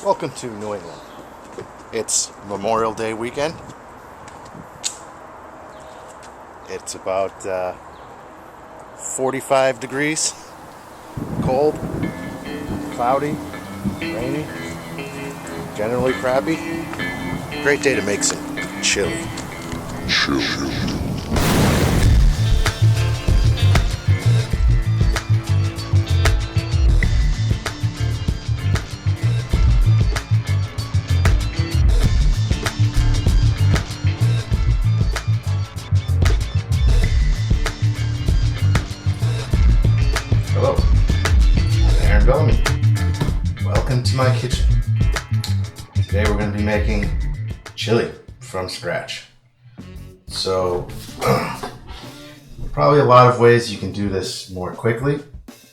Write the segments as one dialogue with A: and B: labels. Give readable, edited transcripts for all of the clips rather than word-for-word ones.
A: Welcome to New England. It's Memorial Day weekend. It's about 45 degrees, cold, cloudy, rainy, generally crappy. Great day to make some chili. Hello, I'm Aaron Bellamy. Welcome to my kitchen. Today we're going to be making chili from scratch. So, probably a lot of ways you can do this more quickly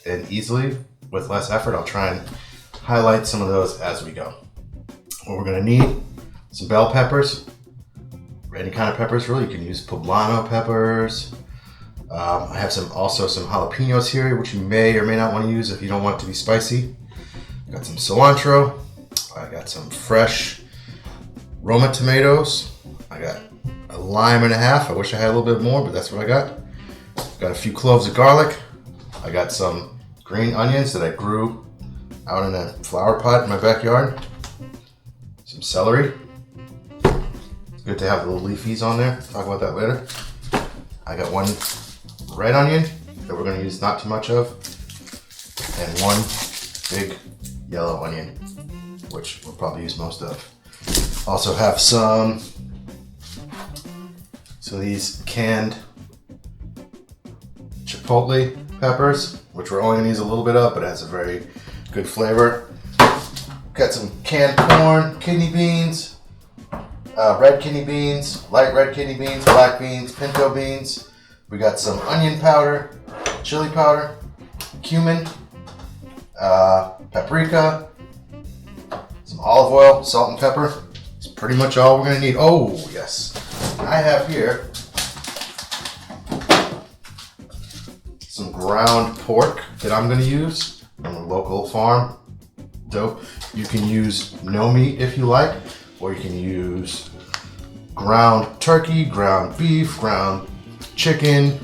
A: and easily with less effort. I'll try and highlight some of those as we go. What we're going to need, some bell peppers, any kind of peppers really. You can use poblano peppers. I have also some jalapenos here, which you may or may not want to use if you don't want it to be spicy. Got some cilantro. I got some fresh Roma tomatoes. I got a lime and a half. I wish I had a little bit more, but that's what I got. Got a few cloves of garlic. I got some green onions that I grew out in a flower pot in my backyard. Some celery. It's good to have the little leafies on there. Talk about that later. I got one red onion that we're going to use not too much of, and one big yellow onion, which we'll probably use most of. Also have these canned chipotle peppers, which we're only going to use a little bit of, but it has a very good flavor. Got some canned corn, kidney beans, red kidney beans, light red kidney beans, black beans, pinto beans. We got some onion powder, chili powder, cumin, paprika, some olive oil, salt and pepper. It's pretty much all we're going to need. Oh, yes. I have here some ground pork that I'm going to use from a local farm. Dope. You can use no meat if you like, or you can use ground turkey, ground beef, ground chicken,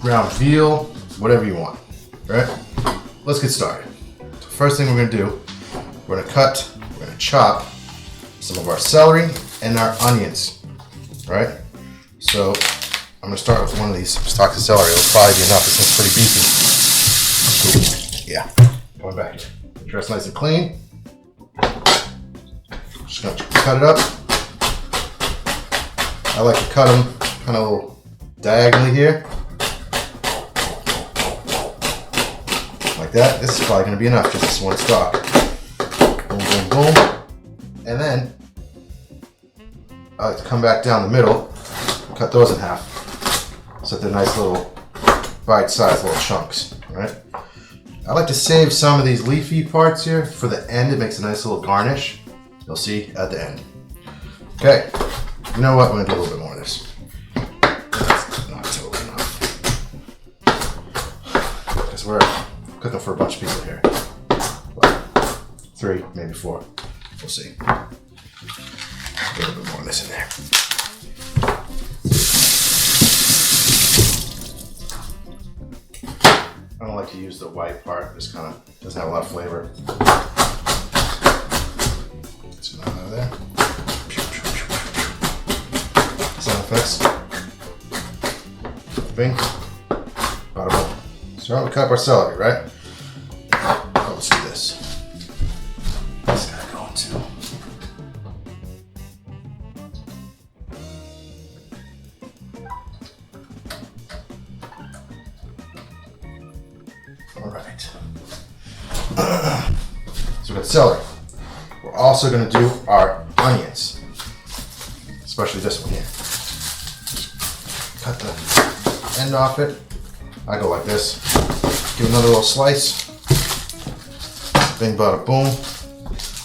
A: ground veal, whatever you want. All right, let's get started. So first thing we're going to do, we're going to chop some of our celery and our onions. All right, so I'm going to start with one of these stalks of celery. It'll probably be enough. This one's pretty beefy. Yeah, going back here. Make sure it's nice and clean. Just going to cut it up. I like to cut them kind of a little diagonally here. Like that. This is probably going to be enough, just this one stalk. Boom, boom, boom. And then I like to come back down the middle, cut those in half, so they're nice little bite-sized little chunks. All right. I like to save some of these leafy parts here for the end. It makes a nice little garnish. You'll see at the end. Okay. You know what? I'm going to do a little bit more of this. That's not totally enough. Because we're cooking for a bunch of people here. Well, 3, maybe 4. We'll see. A little bit more of this in there. I don't like to use the white part. This kind of doesn't have a lot of flavor. Some out of there. Sound effects. Bing. Bada boom. So we're going to cut up our celery, right? Oh, let's do this. This guy going too. All right. So we got celery. We're also going to do our onions, especially this one here. Cut the end off it. I go like this. Give another little slice. Bing, bada, boom.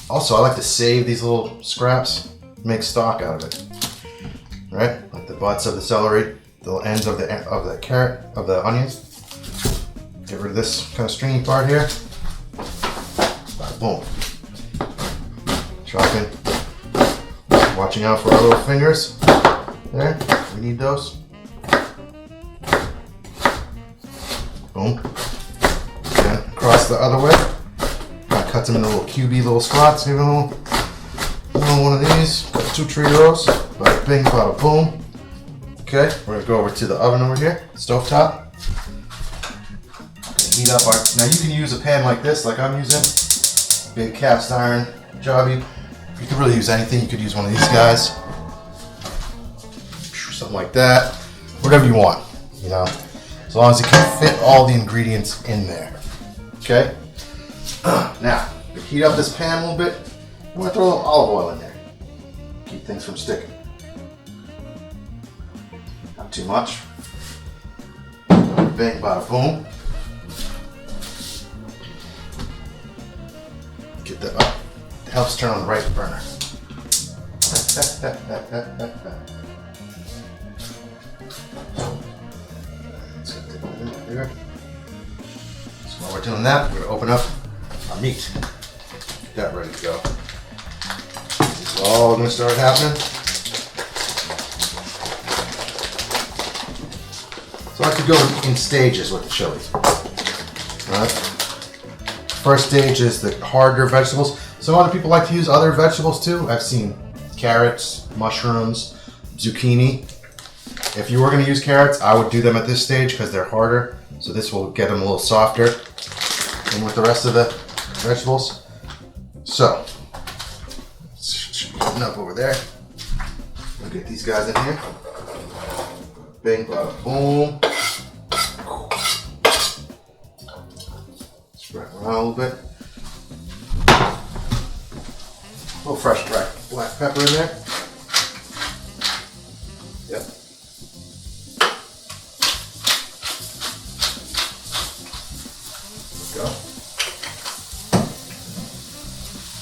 A: Also, I like to save these little scraps, make stock out of it. Right, like the butts of the celery, the ends of the carrot, of the onions. Get rid of this kind of stringy part here. Bada, boom. Chopping. Watching out for our little fingers. There, we need those. Boom. And across the other way. Cut them into little cubey little spots. Give them a little one of these. Got 2 Trios. Bada bing, bada boom. Okay, we're gonna go over to the oven over here, stovetop. Heat up our. Now you can use a pan like this, like I'm using. Big cast iron jobby. You could really use anything. You could use one of these guys. Something like that. Whatever you want, you know. As long as it can fit all the ingredients in there. Okay? Now, to heat up this pan a little bit, I'm going to throw a little olive oil in there. Keep things from sticking. Not too much. Bang, bada, boom. Get that up. It helps turn on the right burner. Here. So while we're doing that, we're going to open up our meat. Get that ready to go. It's all going to start happening. So I like to go in stages with the chilies. Alright. First stage is the harder vegetables. Some other people like to use other vegetables too. I've seen carrots, mushrooms, zucchini. If you were going to use carrots, I would do them at this stage because they're harder. So this will get them a little softer than with the rest of the vegetables. So, should be cutting up over there. We'll get these guys in here. Bang, bada, boom. Spread around a little bit. A little fresh black pepper in there. Yep. Go.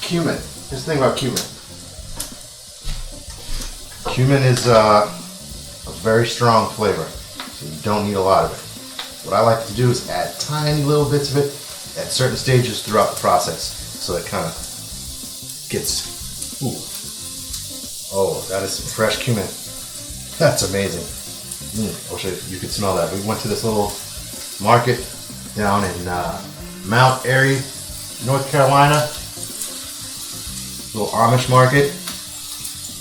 A: Cumin. Here's the thing about cumin. Cumin is a very strong flavor, so you don't need a lot of it. What I like to do is add tiny little bits of it at certain stages throughout the process, so it kind of gets. Ooh. Oh, that is some fresh cumin. That's amazing. I wish you could smell that. We went to this little market down in Mount Airy, North Carolina, little Amish market,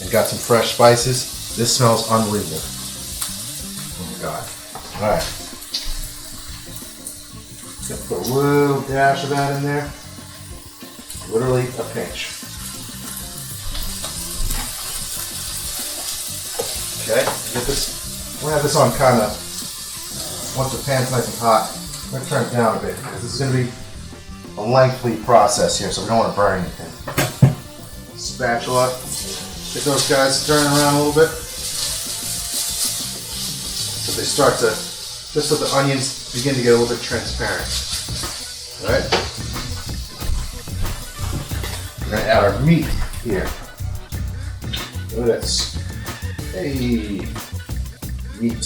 A: and got some fresh spices. This smells unbelievable. Oh my god. Alright. Gonna put a little dash of that in there. Literally a pinch. Okay, get this. We'll have this on kind of, once the pan's nice and hot, I'm going to turn it down a bit because this is going to be a lengthy process here, so we don't want to burn anything. Spatula, get those guys turning around a little bit. So they start to, just so the onions begin to get a little bit transparent. Alright? We're going to add our meat here. Look at this. Hey, meat.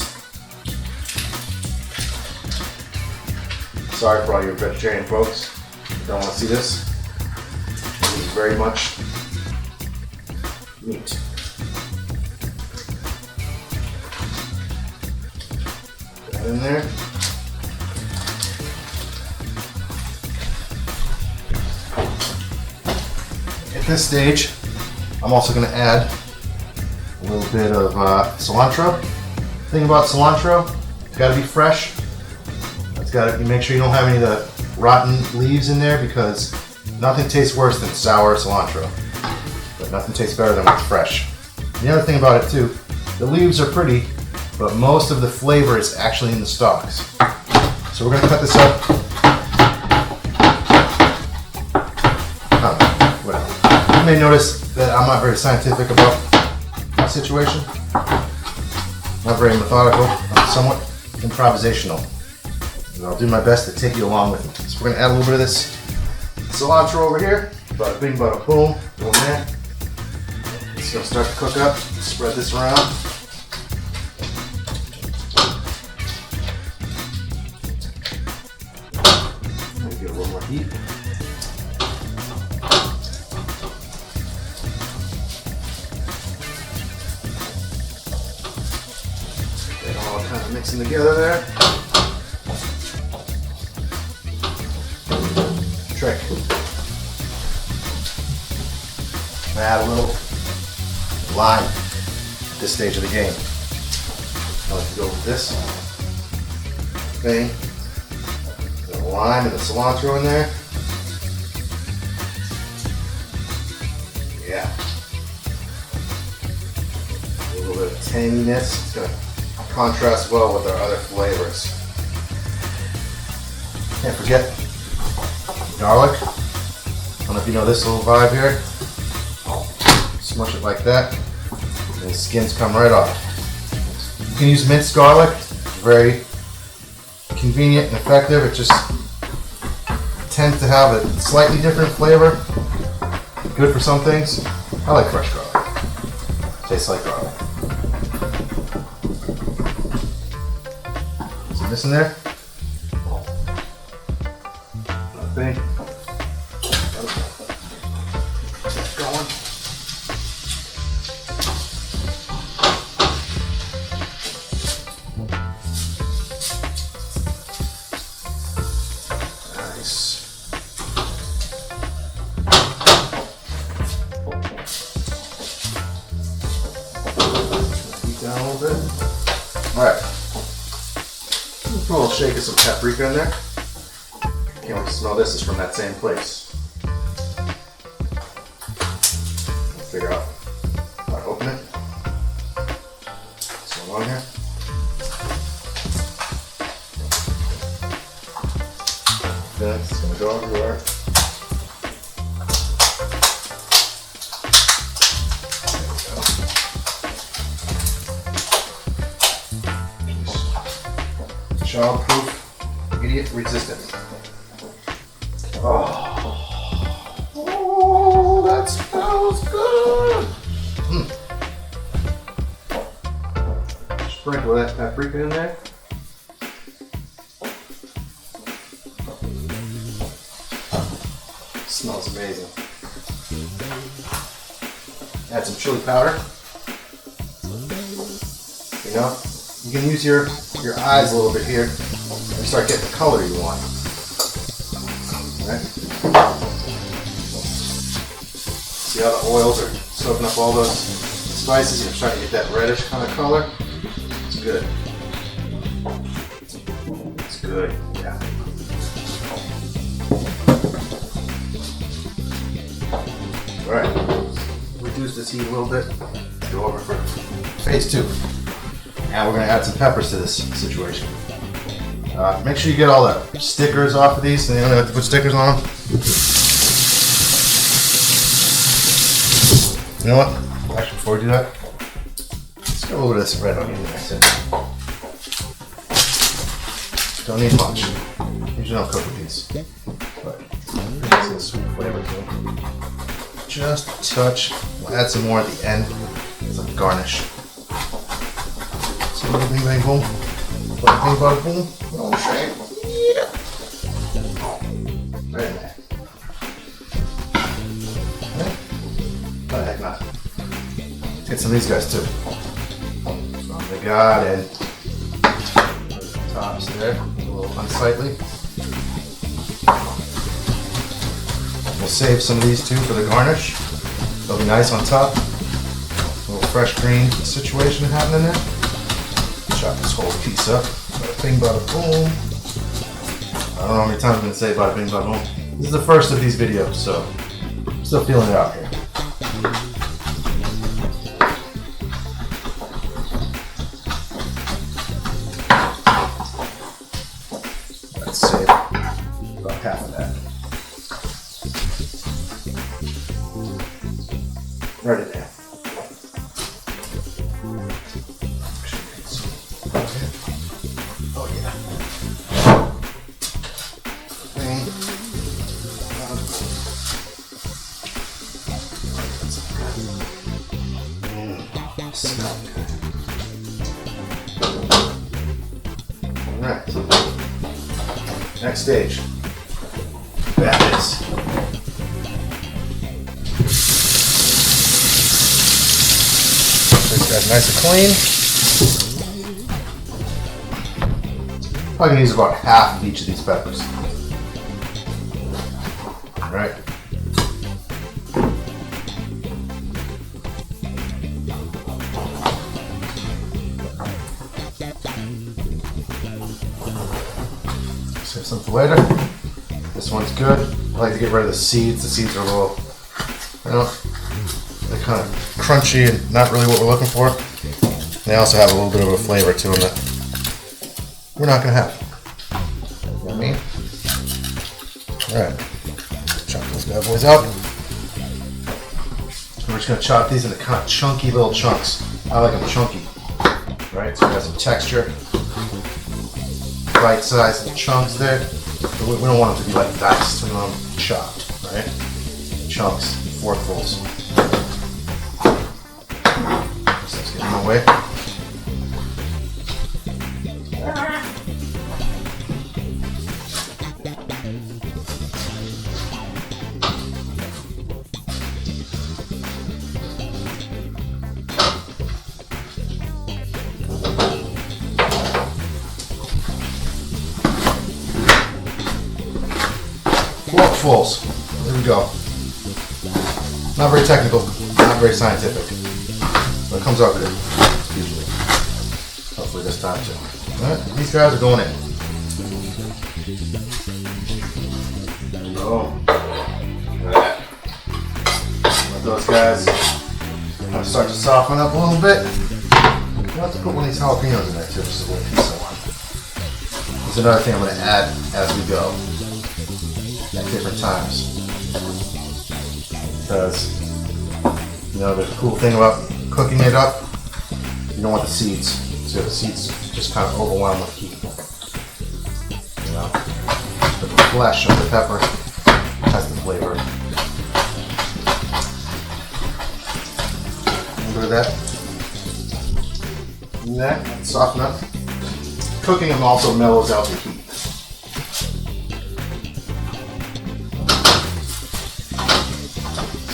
A: Sorry for all your vegetarian folks. You don't want to see this. This is very much meat. Put that in there. At this stage, I'm also going to add a little bit of cilantro. The thing about cilantro, it's got to be fresh. It's got to. You make sure you don't have any of the rotten leaves in there because nothing tastes worse than sour cilantro. But nothing tastes better than when it's fresh. The other thing about it too, the leaves are pretty, but most of the flavor is actually in the stalks. So we're going to cut this up. Whatever. You may notice that I'm not very scientific about situation. Not very methodical. I'm somewhat improvisational. And I'll do my best to take you along with me. So we're going to add a little bit of this cilantro over here. Bada bing, bada boom. Go in there. It's going to start to cook up. Spread this around. Get a little more heat. Mixing together there. Trick. Add a little lime at this stage of the game. I like to go with this thing. The lime and the cilantro in there. Yeah. A little bit of tanginess. It's going to contrast well with our other flavors. Can't forget garlic. I don't know if you know this little vibe here. Smush it like that, and the skins come right off. You can use minced garlic. It's very convenient and effective. It just tends to have a slightly different flavor. Good for some things. I like fresh garlic. Tastes like garlic. Some this in there. Nothing. Get going. Nice. Heat down a little bit. Alright. Put a little shake of some paprika in there. Can't wait to smell this. It's from that same place. I'll figure out how to open it. So on here. Then it's going to go everywhere. There we go. Childproof, idiot resistant. Oh, that smells good. Sprinkle that paprika in there. Smells amazing. Add some chili powder. You know, you can use your eyes a little bit here and start getting the color you want. Right? See how the oils are soaking up all those spices? You're starting to get that reddish kind of color. It's good. It's good, yeah. Alright, reduce this heat a little bit. Let's go over for phase 2. And we're going to add some peppers to this situation. Make sure you get all the stickers off of these, so you don't have to put stickers on them. You know what? Actually, before we do that, let's get a little bit of this red onion in there. Don't need much. Usually don't cook with these. But it's a sweet flavor to them. Just a touch. We'll add some more at the end as a garnish. So bing bang boom. Bing bada boom. No shame. Yeah. Right in there. Okay. What the heck not? Let's get some of these guys too. So they got in. Tops there. A little unsightly. We'll save some of these too for the garnish. They'll be nice on top. A little fresh green situation happening there. Chop this whole piece up. Bada bing, bada boom. I don't know how many times I'm going to say bada bing, bada boom. This is the first of these videos, so I'm still feeling it out here. Let's save about half of that. Right in there. Oh yeah. Smell good. Alright. Next stage. That is. This guy's nice and clean. Probably gonna use about half of each of these peppers. All right. Save some for later. This one's good. I like to get rid of the seeds. The seeds are a little, they're kind of crunchy and not really what we're looking for. They also have a little bit of a flavor to them that we're not going to have. You know what I mean? Alright. Chop those bad boys up. We're just going to chop these into kind of chunky little chunks. I like them chunky. Right? So we got some texture. Bite-sized chunks there. But we don't want them to be like diced. We want them chopped. Right? Chunks, forkfuls. So let's get in the way. Forkfuls. There we go. Not very technical, not very scientific. But it comes out good, usually. Hopefully this time too. Alright, these guys are going in. Boom. Look at that. Let those guys kind of start to soften up a little bit. We'll have to put one of these jalapenos in there too, just a little piece of one. There's another thing I'm going to add as we go. At different times, because the cool thing about cooking it up, you don't want the seeds, so the seeds just kind of overwhelm with heat. But the flesh of the pepper has the flavor. Look at that. And that soften up. Cooking them also mellows out the heat.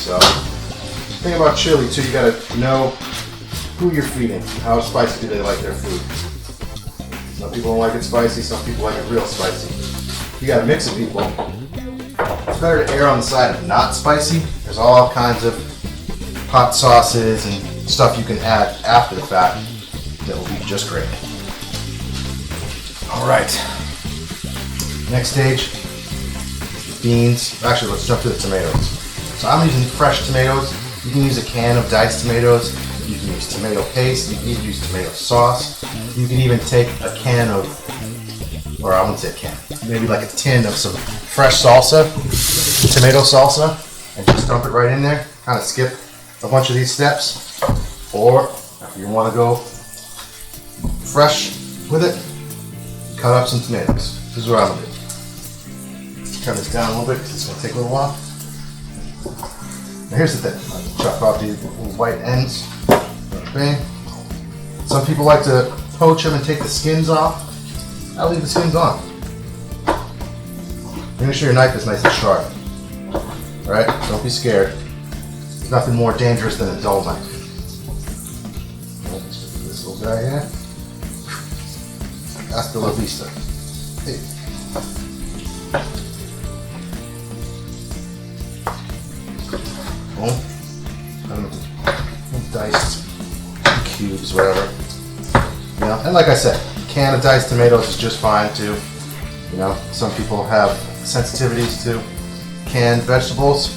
A: So, the thing about chili too, you gotta know who you're feeding. How spicy do they like their food? Some people don't like it spicy, some people like it real spicy. You gotta mix it, people. It's better to err on the side of not spicy. There's all kinds of hot sauces and stuff you can add after the fact that will be just great. Alright. Next stage, beans. Actually, let's jump to the tomatoes. So I'm using fresh tomatoes. You can use a can of diced tomatoes. You can use tomato paste. You can even use tomato sauce. You can even take a can of, or I wouldn't say a can, maybe like a tin of some fresh salsa, tomato salsa, and just dump it right in there. Kind of skip a bunch of these steps. Or if you want to go fresh with it, cut up some tomatoes. This is what I'm going to do. Turn this down a little bit because it's going to take a little while. Now here's the thing, chop off these little white ends. Okay. Some people like to poach them and take the skins off. I'll leave the skins on. Make sure your knife is nice and sharp. Alright, don't be scared. There's nothing more dangerous than a dull knife. Let's put this little guy here. Hasta la vista. Hey. Diced cubes, whatever. And like I said, a can of diced tomatoes is just fine too. Some people have sensitivities to canned vegetables.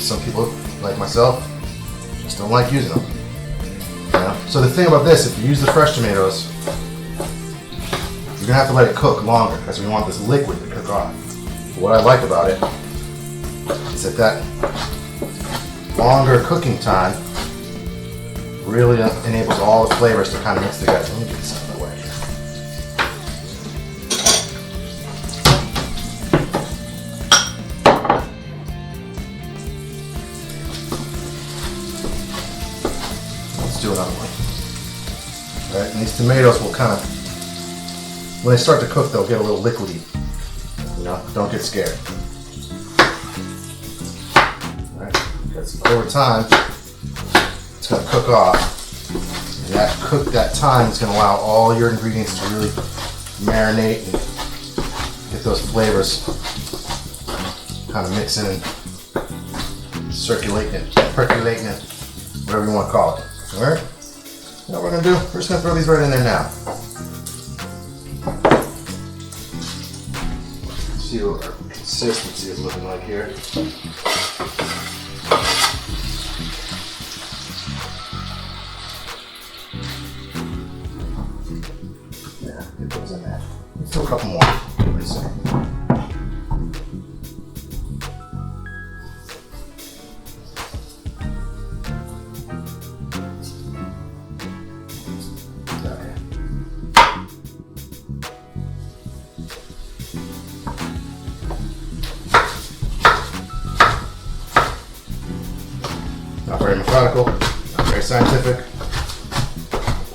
A: Some people, like myself, just don't like using them. So the thing about this, if you use the fresh tomatoes, you're gonna have to let it cook longer because we want this liquid to cook off. But what I like about it is that longer cooking time really enables all the flavors to kind of mix together. Let me get this out of the way. Let's do another one. All right, and these tomatoes will kind of, when they start to cook, they'll get a little liquidy. Don't get scared. Because over time, it's going to cook off, and that cook that thyme is going to allow all your ingredients to really marinate and get those flavors kind of mixing and circulating it, percolating it, whatever you want to call it. All right? What we're going to do, we're just going to throw these right in there now. See what our consistency is looking like here. Yeah, get those in there. Let's throw a couple more. Pretty soon. Not very methodical, not very scientific,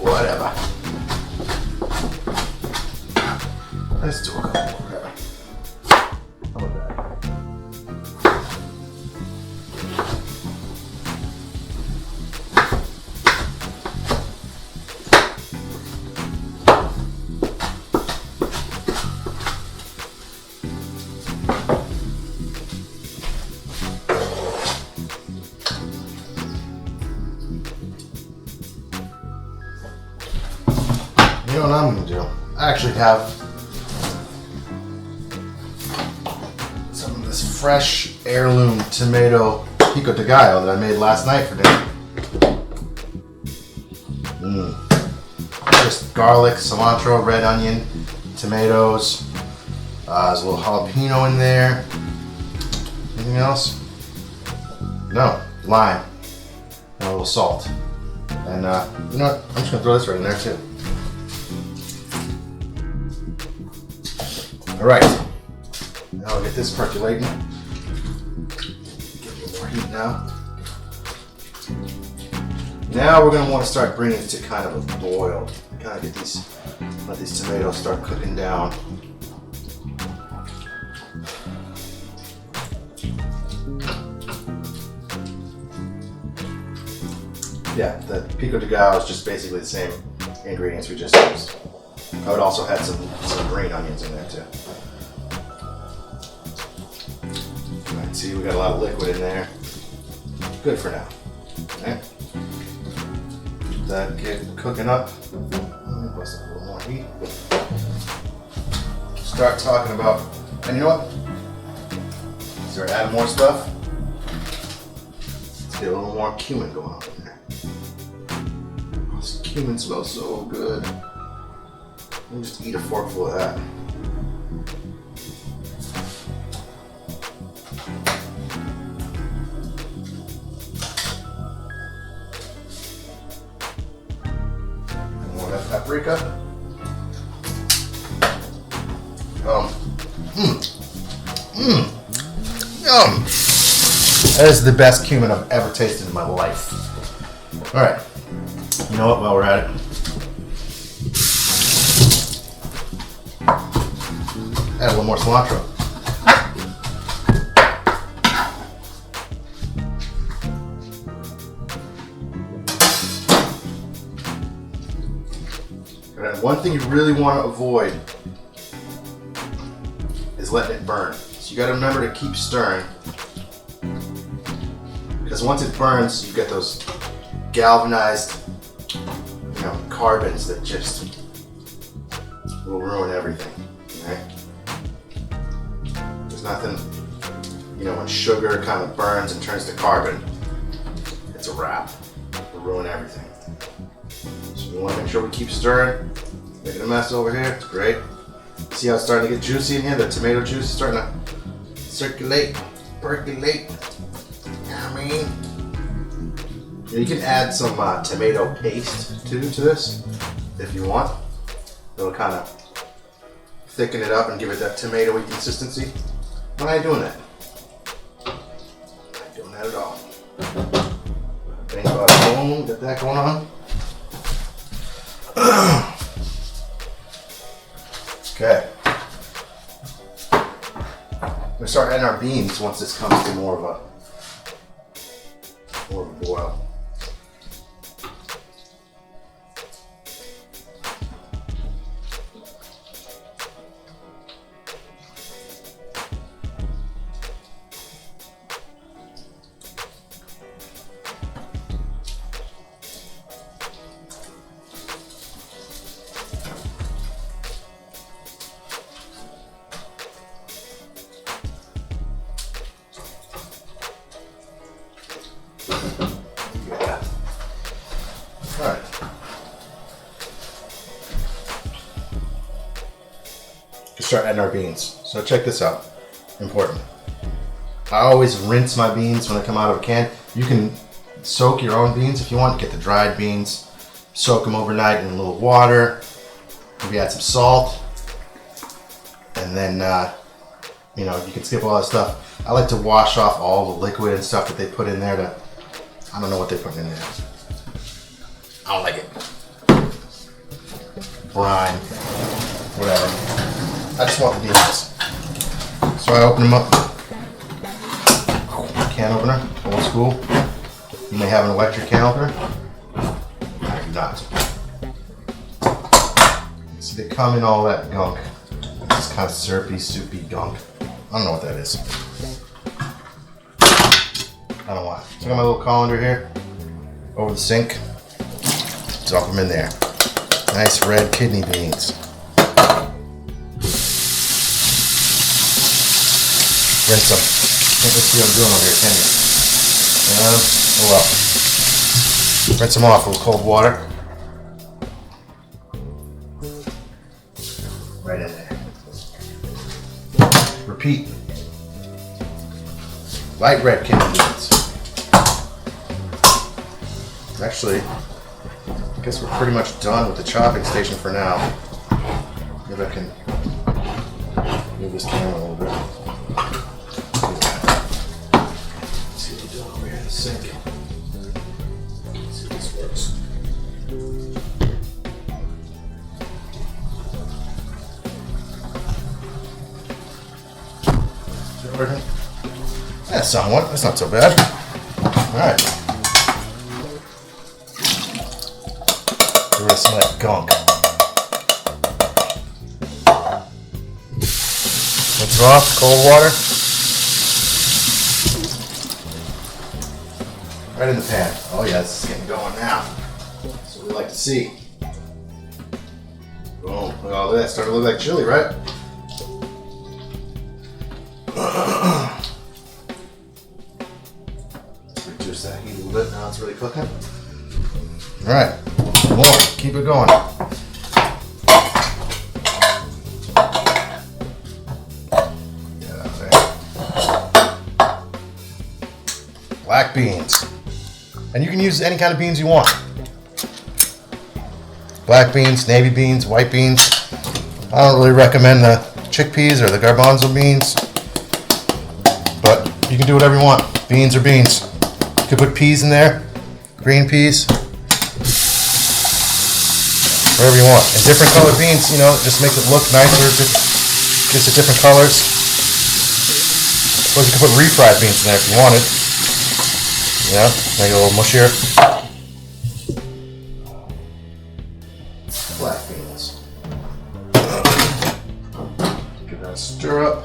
A: whatever. Let's do a couple more. How about that? You know what I'm going to do? I actually have some of this fresh heirloom tomato pico de gallo that I made last night for dinner. Just garlic, cilantro, red onion, tomatoes. There's a little jalapeno in there. Anything else? No, lime and a little salt. And you know what? I'm just going to throw this right in there too. Alright, now I'll get this percolating. Get a little more heat now. Now we're going to want to start bringing it to kind of a boil. Kind of let these tomatoes start cooking down. Yeah, the pico de gallo is just basically the same ingredients we just used. I would also add some green onions in there too. Alright, see, we got a lot of liquid in there. Good for now. Okay. That get cooking up. Let me bust up a little more heat. Start talking about, and you know what? Start adding more stuff. Let's get a little more cumin going on in there. Oh, this cumin smells so good. Let me just eat a forkful of that. And more of that paprika. Yum! That is the best cumin I've ever tasted in my life. Alright. You know what, while we're at it, add a little more cilantro. And one thing you really want to avoid is letting it burn. So you got to remember to keep stirring, because once it burns, you get those galvanized, carbons that just will ruin everything. Right? There's nothing, when sugar kind of burns and turns to carbon, it's a wrap. It'll ruin everything. So we want to make sure we keep stirring. Making a mess over here. It's great. See how it's starting to get juicy in here? The tomato juice is starting to circulate, percolate. You can add some tomato paste too to this if you want. It'll kind of thicken it up and give it that tomatoey consistency. I'm not doing that. Not doing that at all. Bang, bada, boom, get that going on. Okay. We'll start adding our beans once this comes to more of a boil. to start adding our beans. So check this out, important. I always rinse my beans when they come out of a can. You can soak your own beans if you want. Get the dried beans, soak them overnight in a little water, maybe add some salt, and then you know, you can skip all that stuff. I like to wash off all the liquid and stuff that they put in there to, I don't know what they put in there. I don't like it. Brine, whatever. I just want the beans. So I open them up. Can opener, old school. You may have an electric can opener. I do not. See, they come in all that gunk. This kind of syrupy, soupy gunk. I don't know what that is. I don't want it. So I got my little colander here over the sink. Drop them in there. Nice red kidney beans. Rinse them. Can't really see what I'm doing over here, can you? Oh well. Rinse them off with cold water. Right in there. Repeat. Light red kidney beans. Actually, I guess we're pretty much done with the chopping station for now. Maybe I can move this camera a little bit. Let's see what we're doing over here in the sink. Let's see if this works. Is it working? Yeah, somewhat. That's not so bad. Alright. Get rid of some of that gunk. Rinse it off, cold water. Right in the pan. Oh yeah, this is getting going now. That's what we like to see. Boom, look at all that. Starting to look like chili, right? Let's reduce that heat a little bit. Now it's really cooking. Alright, more. Keep it going. Get out there. Black beans. And you can use any kind of beans you want. Black beans, navy beans, white beans. I don't really recommend the chickpeas or the garbanzo beans, but you can do whatever you want. Beans are beans. You could put peas in there, green peas, whatever you want. And different colored beans, you know, just makes it look nicer, gives it different colors. Suppose you could put refried beans in there if you wanted. Yeah, make it a little mushier. Black beans. Give that a stir up.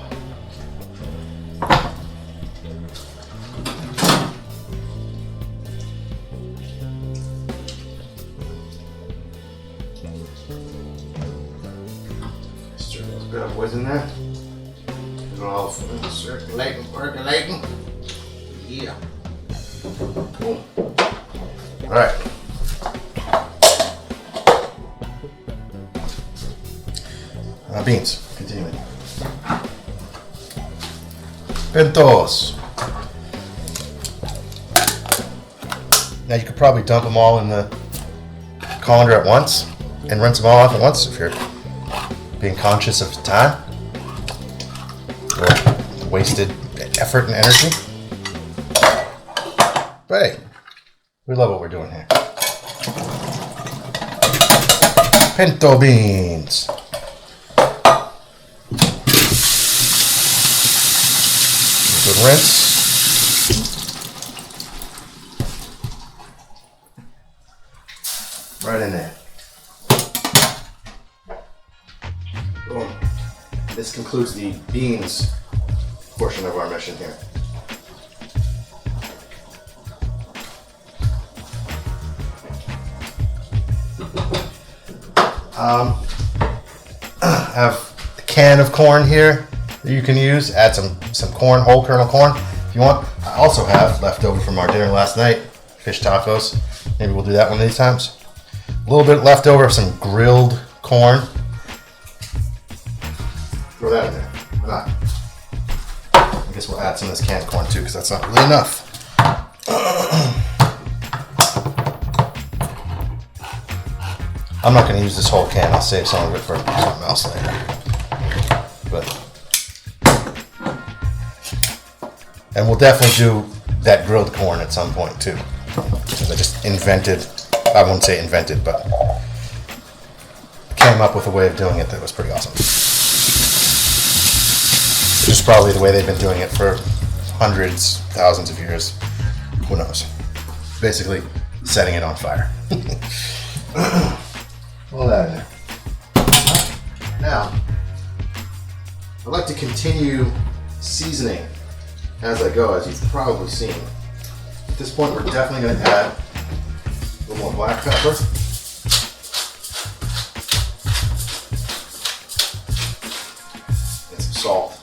A: Stir those bad boys in there. Get it all circulating, percolating. Yeah. Boom. All right. Beans. Continuing. Pintos. Now you could probably dump them all in the colander at once and rinse them all off at once if you're being conscious of time or wasted effort and energy. But hey, we love what we're doing here. Pinto beans. Good rinse. Right in there. Boom. This concludes the beans portion of our mission here. I have a can of corn here that you can use. Add some corn, whole kernel corn if you want. I also have leftover from our dinner last night, fish tacos. Maybe we'll do that one of these times. A little bit left over of some grilled corn. Throw that in there. Why not? I guess we'll add some of this canned corn too, because that's not really enough. I'm not going to use this whole can. I'll save some of it for something else later. And we'll definitely do that grilled corn at some point too. Because I just invented, I wouldn't say invented, but came up with a way of doing it that was pretty awesome. Just probably the way they've been doing it for hundreds, thousands of years. Who knows? Basically, setting it on fire. All that in there. Now, I'd like to continue seasoning as I go, as you've probably seen. At this point, we're definitely going to add a little more black pepper. And some salt.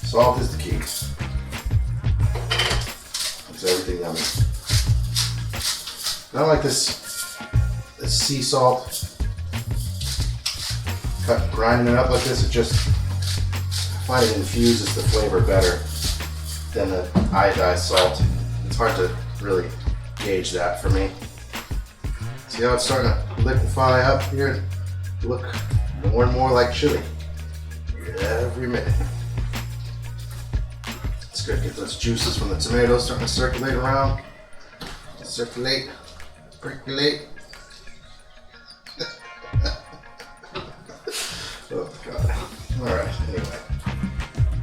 A: Salt is the key. Makes everything yummy. I don't like this sea salt. Grinding it up like this, I find it infuses the flavor better than the iodized salt. It's hard to really gauge that for me. See how it's starting to liquefy up here and look more and more like chili every minute. It's good to get those juices from the tomatoes starting to circulate around. Circulate, percolate. Oh God. Alright, anyway.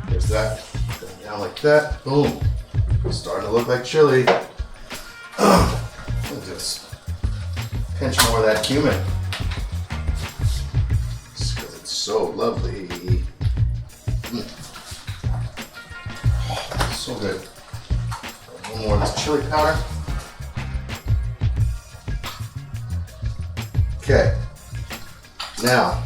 A: There's that. Going down like that. Boom. Starting to look like chili. Just pinch more of that cumin. Just because it's so lovely. So good. A little more of this chili powder. Okay. Now,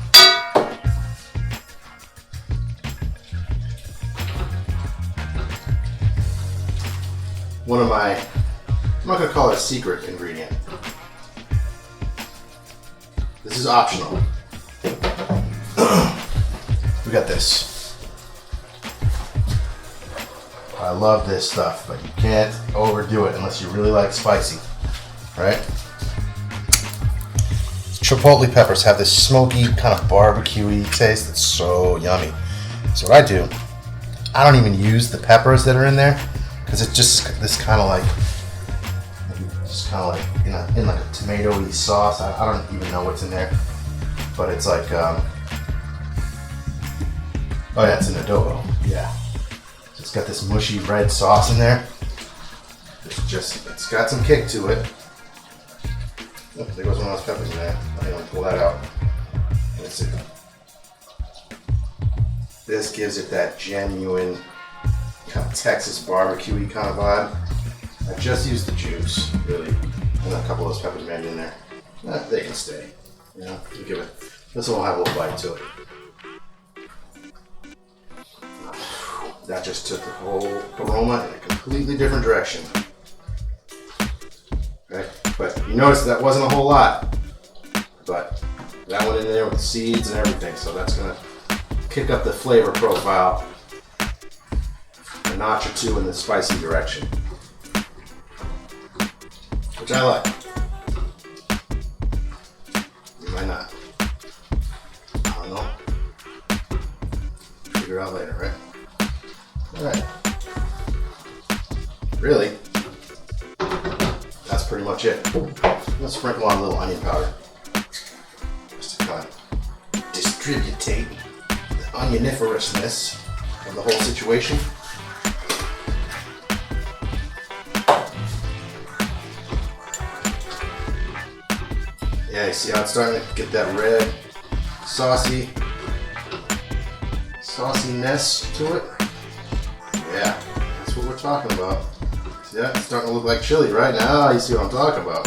A: one of my, I'm not going to call it a secret ingredient. This is optional. We got this. I love this stuff, but you can't overdo it unless you really like spicy, right? Chipotle peppers have this smoky, kind of barbecue-y taste that's so yummy. So what I do, I don't even use the peppers that are in there, because it's just this kind of like, in like a tomato-y sauce. I don't even know what's in there, but it's like, oh yeah, it's an adobo. Yeah, so it's got this mushy red sauce in there. It's got some kick to it. Oh, there goes one of those peppers in there. I'm gonna pull that out. Let's see. This gives it that genuine kind of Texas barbecue-y kind of vibe. I just used the juice, really, and a couple of those peppers maybe in there. They can stay. You know, you give it. This one will have a little bite to it. That just took the whole aroma in a completely different direction. Okay, but you notice that wasn't a whole lot. But that went in there with the seeds and everything, so that's gonna kick up the flavor profile a notch or two in the spicy direction, which I like. You might not. I don't know. Figure out later, right? All right. Really, that's pretty much it. Let's sprinkle on a little onion powder, just to kind of distribute the onioniferousness of the whole situation. Yeah, you see how it's starting to get that red, sauciness to it? Yeah, that's what we're talking about. See that? It's starting to look like chili right now. You see what I'm talking about.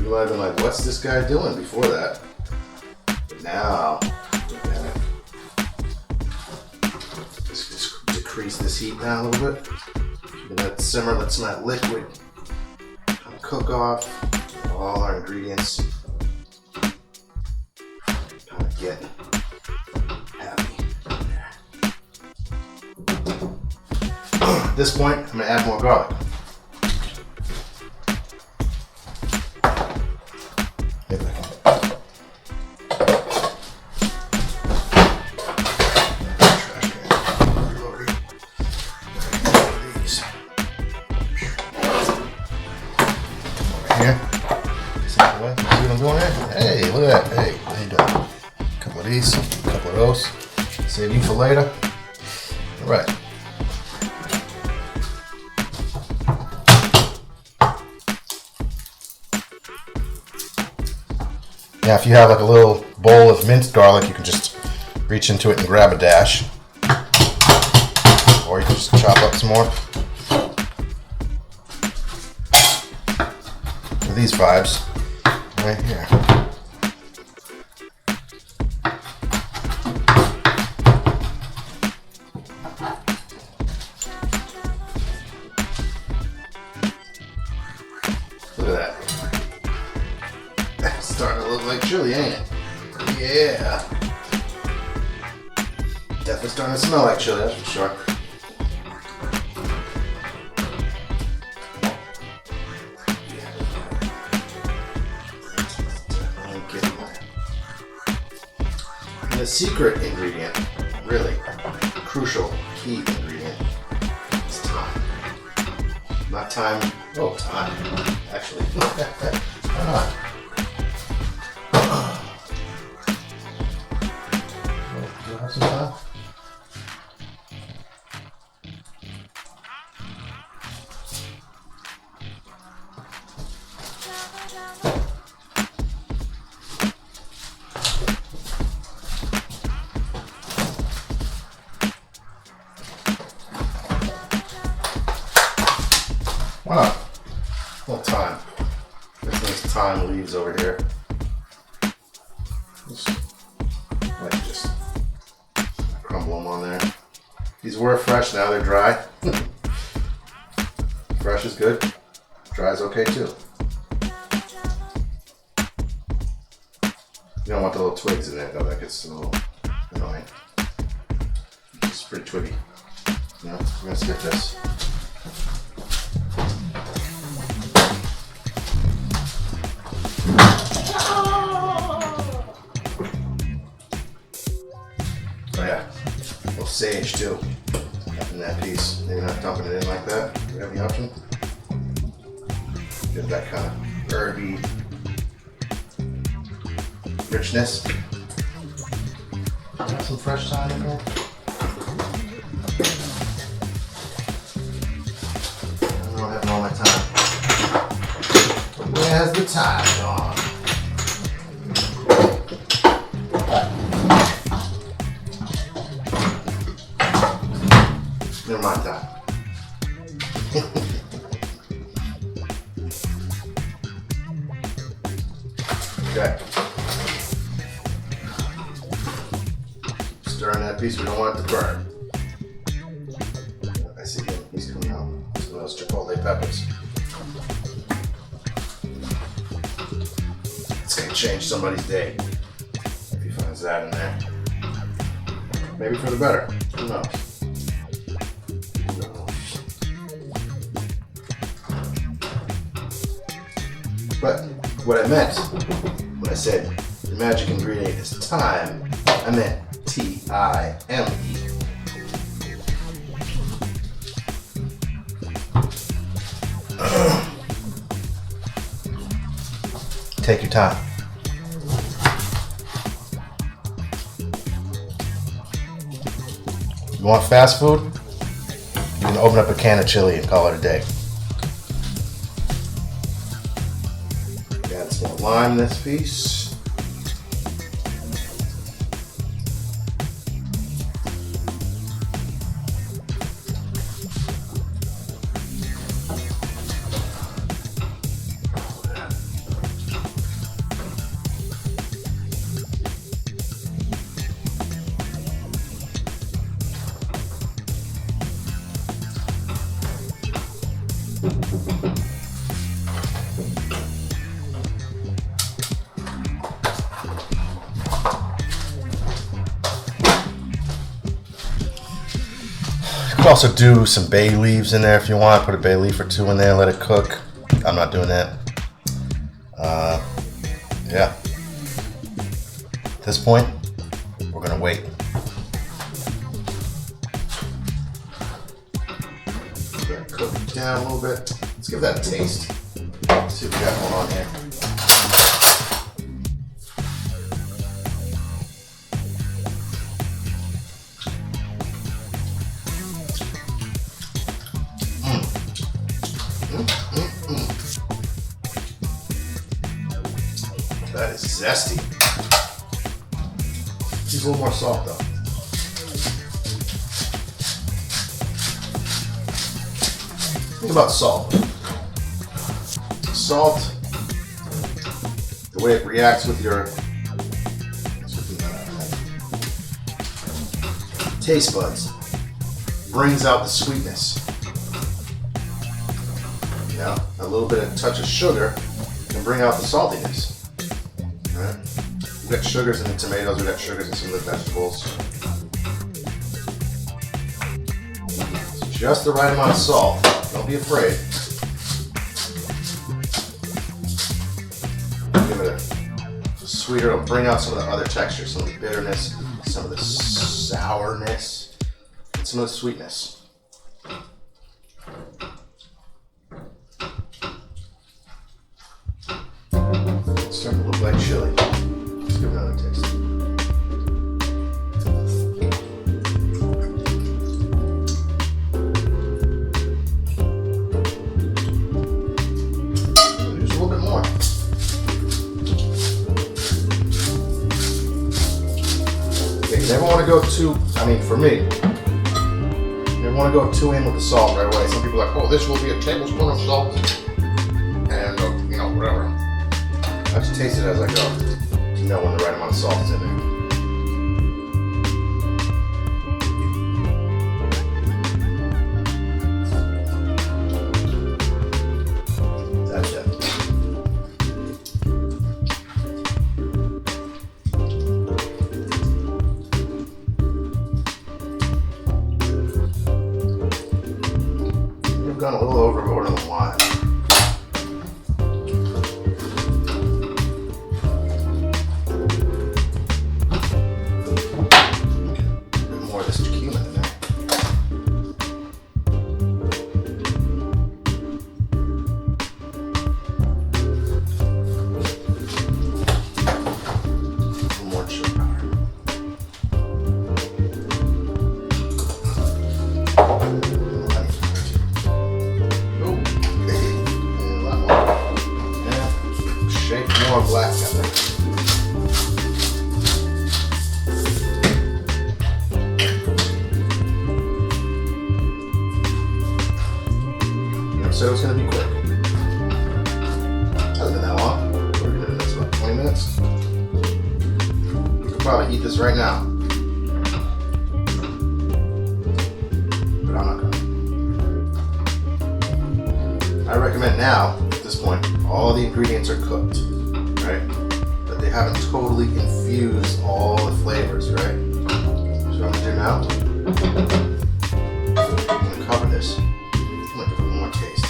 A: You might have been like, what's this guy doing before that? But now, look at it. Just decrease this heat down a little bit. Let that simmer, let some of that liquid kind of cook off. All our ingredients kind of get At this point, I'm gonna add more garlic. Here. See what I'm doing here? Hey, look at that. Hey, how you doing? A couple of these, a couple of those. Save you for later. All right. Now, if you have like a little bowl of minced garlic, you can just reach into it and grab a dash. Or you can just chop up some more. These vibes right here. Look at that. That's starting to look like chili, ain't it? Yeah. Definitely starting to smell like chili, that's for sure. The secret ingredient, really crucial, key ingredient, is thyme. Not time, oh, thyme, actually. Why not? Do you have some thyme? Why not? A little thyme. There's nice thyme leaves over here. Just crumble them on there. These were fresh, now they're dry. Fresh is good. Dry is okay too. You don't want the little twigs in there though, that gets a little annoying. It's pretty twiggy. You know, we're gonna skip this. Oh yeah, a little sage too, up in that piece. Maybe not dumping it in like that. We have the option. Get that kind of herby richness. Got some fresh thyme in there. I don't have all my time. Where's the time gone? Never mind that. Okay. Stir in that piece, we don't want it to burn. I see him, he's coming out. Some of those chipotle peppers. It's gonna change somebody's day if he finds that in there. Maybe for the better, who knows? But what I meant when I said the magic ingredient is thyme, I meant T-I-M-E. Take your time. You want fast food? You can open up a can of chili and call it a day. Add some lime in this piece. could also do some bay leaves in there if you want. Put a bay leaf or two in there, let it cook. I'm not doing that. Yeah. At this point, we're gonna wait. Cook it down a little bit. Let's give that a taste. See what we got going on here. That is zesty. Needs a little more salt though. Think about salt. Salt, the way it reacts with your taste buds, brings out the sweetness. You know, a little bit of touch of sugar can bring out the saltiness. Right? We got sugars in the tomatoes, we got sugars in some of the vegetables. So just the right amount of salt. Don't be afraid. Give it a sweeter, it'll bring out some of the other textures, some of the bitterness, some of the sourness, and some of the sweetness. It's starting to look like chili. Let's give it another taste. Just a little bit more. Okay, you never want to go too, for me, you never want to go too in with the salt right away. Some people are like, oh, this will be a tablespoon of salt, and whatever. I just taste it as I go. You know when the right amount of salt is in there. That's it. We've gone a little overboard on the wine. Black pepper. So it's going to be quick. Hasn't been that long. We're going to do this about 20 minutes. We could probably eat this right now. But I'm not going to. I recommend now, at this point, all the ingredients are cooked. Right? But they haven't totally infused all the flavors, right? So what I'm gonna do now, I'm gonna cover this. I'm gonna give it one more taste.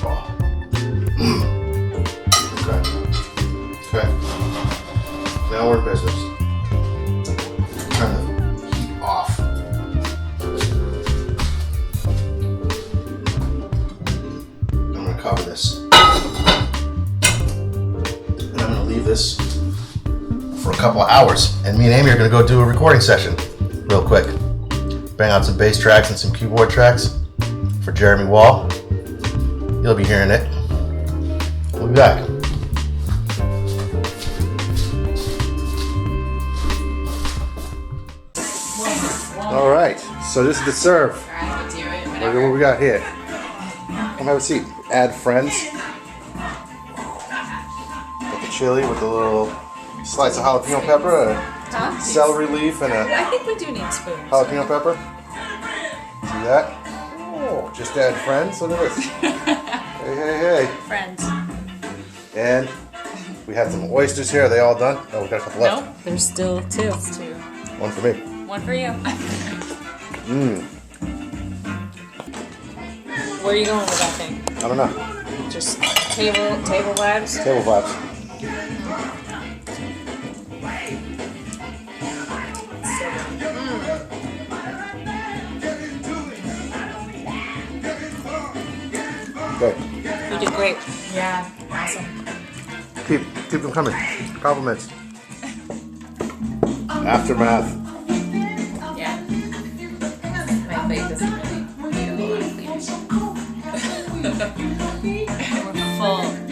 A: Oh. Okay. Now we're in business. Turn the heat off. Cover this. And I'm going to leave this for a couple of hours. And me and Amy are going to go do a recording session real quick. Bang out some bass tracks and some keyboard tracks for Jeremy Wall. You'll be hearing it. We'll be back. All right. So this is the serve. Look at what we got here. Come have a seat. Add friends. Got the chili with a little slice of jalapeno pepper, celery leaf, and
B: I think we do need spoons.
A: Jalapeno pepper. See that? Oh, just add friends. Look at this. Hey.
B: Friends.
A: And We had some oysters here. Are they all done? Oh, we got a couple left.
B: Nope, there's still two.
A: One for me.
B: One for you.
A: Mmm.
B: Where are you going with that thing?
A: I don't know.
B: Just table vibes?
A: Table vibes. Good.
B: You did great. Yeah, awesome.
A: Keep them coming. Compliments. Aftermath.
B: Yeah. My plate doesn't really need a lot of cleaning. We're full.